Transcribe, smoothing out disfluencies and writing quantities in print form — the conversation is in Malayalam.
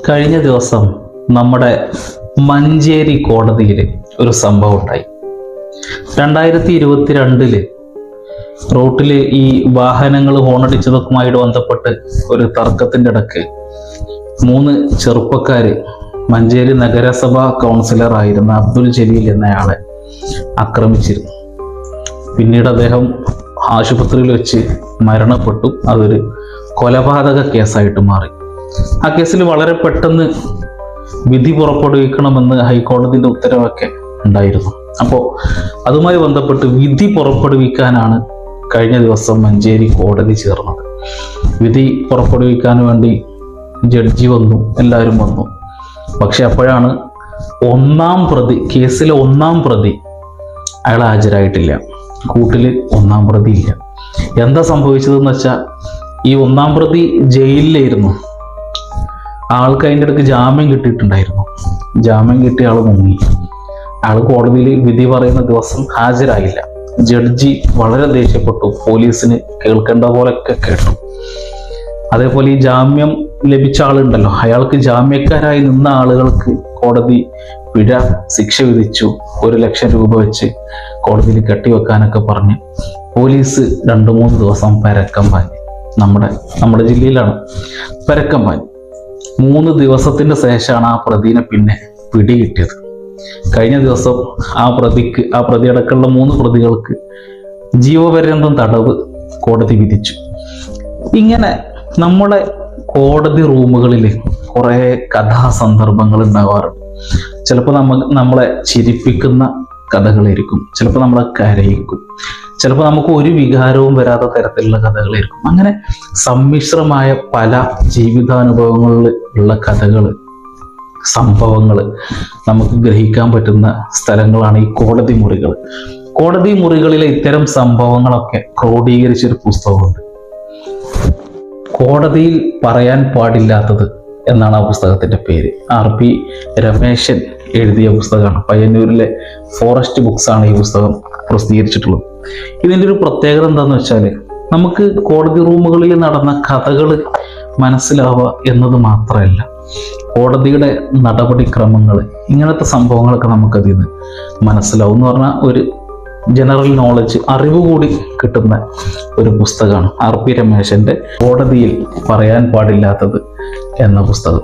കഴിഞ്ഞ ദിവസം നമ്മുടെ മഞ്ചേരി കോടതിയിൽ ഒരു സംഭവം ഉണ്ടായി. 2022 റോട്ടിൽ ഈ വാഹനങ്ങൾ ഹോണടിച്ചതൊക്കെയുമായിട്ട് ബന്ധപ്പെട്ട് ഒരു തർക്കത്തിൻ്റെ ഇടയ്ക്ക് 3 ചെറുപ്പക്കാര് മഞ്ചേരി നഗരസഭാ കൗൺസിലറായിരുന്ന അബ്ദുൽ ജലീൽ എന്നയാളെ ആക്രമിച്ചിരുന്നു. പിന്നീട് അദ്ദേഹം ആശുപത്രിയിൽ വെച്ച് മരണപ്പെട്ടു. അതൊരു കൊലപാതക കേസായിട്ട് മാറി. ആ കേസിൽ വളരെ പെട്ടെന്ന് വിധി പുറപ്പെടുവിക്കണമെന്ന് ഹൈക്കോടതിയുടെ ഉത്തരവൊക്കെ ഉണ്ടായിരുന്നു. അപ്പോൾ അതുമായി ബന്ധപ്പെട്ട് വിധി പുറപ്പെടുവിക്കാനാണ് കഴിഞ്ഞ ദിവസം മഞ്ചേരി കോടതി ചേർന്നത്. വിധി പുറപ്പെടുവിക്കാൻ വേണ്ടി ജഡ്ജി വന്നു, എല്ലാവരും വന്നു. പക്ഷെ അപ്പോഴാണ് കേസിലെ ഒന്നാം പ്രതി അയാൾ ഹാജരായിട്ടില്ല. കൂട്ടിൽ ഒന്നാം പ്രതി ഇല്ല. എന്താ സംഭവിച്ചതെന്ന് വെച്ചാൽ, ഈ ഒന്നാം പ്രതി ജയിലിലായിരുന്നു. ആൾക്ക് അതിൻ്റെ ഇടയ്ക്ക് ജാമ്യം കിട്ടിയിട്ടുണ്ടായിരുന്നു. ജാമ്യം കിട്ടിയ ആൾ മുങ്ങി. ആൾ കോടതിയിൽ വിധി പറയുന്ന ദിവസം ഹാജരായില്ല. ജഡ്ജി വളരെ ദേഷ്യപ്പെട്ടു. പോലീസിന് കേൾക്കേണ്ട പോലെയൊക്കെ കേട്ടു. അതേപോലെ ഈ ജാമ്യം ലഭിച്ച ആളുണ്ടല്ലോ, അയാൾക്ക് ജാമ്യക്കാരായി നിന്ന ആളുകൾക്ക് കോടതി ശിക്ഷ വിധിച്ചു. 1 ലക്ഷം രൂപ വെച്ച് കോടതിയിൽ കെട്ടിവെക്കാനൊക്കെ പറഞ്ഞ് പോലീസ് 2-3 ദിവസം പരക്കം പാഞ്ഞു. നമ്മുടെ ജില്ലയിലാണ് പരക്കം പാഞ്ഞു. 3 ദിവസത്തിന്റെ ശേഷമാണ് ആ പ്രതിനെ പിന്നെ പിടികിട്ടിയത്. കഴിഞ്ഞ ദിവസം ആ പ്രതിയടക്കമുള്ള 3 പ്രതികൾക്ക് ജീവപര്യന്തം തടവ് കോടതി വിധിച്ചു. ഇങ്ങനെ നമ്മുടെ കോടതി റൂമുകളിൽ കുറേ കഥാസന്ദർഭങ്ങൾ ഉണ്ടാവാറുണ്ട്. ചിലപ്പോൾ നമ്മളെ ചിരിപ്പിക്കുന്ന കഥകളായിരിക്കും, ചിലപ്പോൾ നമ്മളെ കരയിക്കും, ചിലപ്പോൾ നമുക്ക് ഒരു വികാരവും വരാത്ത തരത്തിലുള്ള കഥകളായിരിക്കും. അങ്ങനെ സമ്മിശ്രമായ പല ജീവിതാനുഭവങ്ങളിൽ ഉള്ള കഥകൾ, സംഭവങ്ങൾ നമുക്ക് ഗ്രഹിക്കാൻ പറ്റുന്ന സ്ഥലങ്ങളാണ് ഈ കോടതി മുറികൾ. കോടതി മുറികളിലെ ഇത്തരം സംഭവങ്ങളൊക്കെ ക്രോഡീകരിച്ചൊരു പുസ്തകമുണ്ട്. കോടതിയിൽ പറയാൻ പാടില്ലാത്തത് എന്നാണ് ആ പുസ്തകത്തിന്റെ പേര്. RP രമേശൻ എഴുതിയ പുസ്തകമാണ്. പയ്യന്നൂരിലെ ഫോറസ്റ്റ് ബുക്സ് ആണ് ഈ പുസ്തകം പ്രസിദ്ധീകരിച്ചിട്ടുള്ളത്. ഇതിൻ്റെ ഒരു പ്രത്യേകത എന്താണെന്ന് വെച്ചാൽ, നമുക്ക് കോടതി റൂമുകളിൽ നടന്ന കഥകൾ മനസ്സിലാവുക എന്നത് മാത്രമല്ല, കോടതിയുടെ നടപടിക്രമങ്ങൾ, ഇങ്ങനത്തെ സംഭവങ്ങളൊക്കെ നമുക്കതിൽ നിന്ന് മനസ്സിലാവും. എന്ന് പറഞ്ഞാൽ ഒരു ജനറൽ നോളജ്, അറിവ് കൂടി കിട്ടുന്ന ഒരു പുസ്തകമാണ് RP രമേശന്റെ കോടതിയിൽ പറയാൻ പാടില്ലാത്തത് എന്ന പുസ്തകം.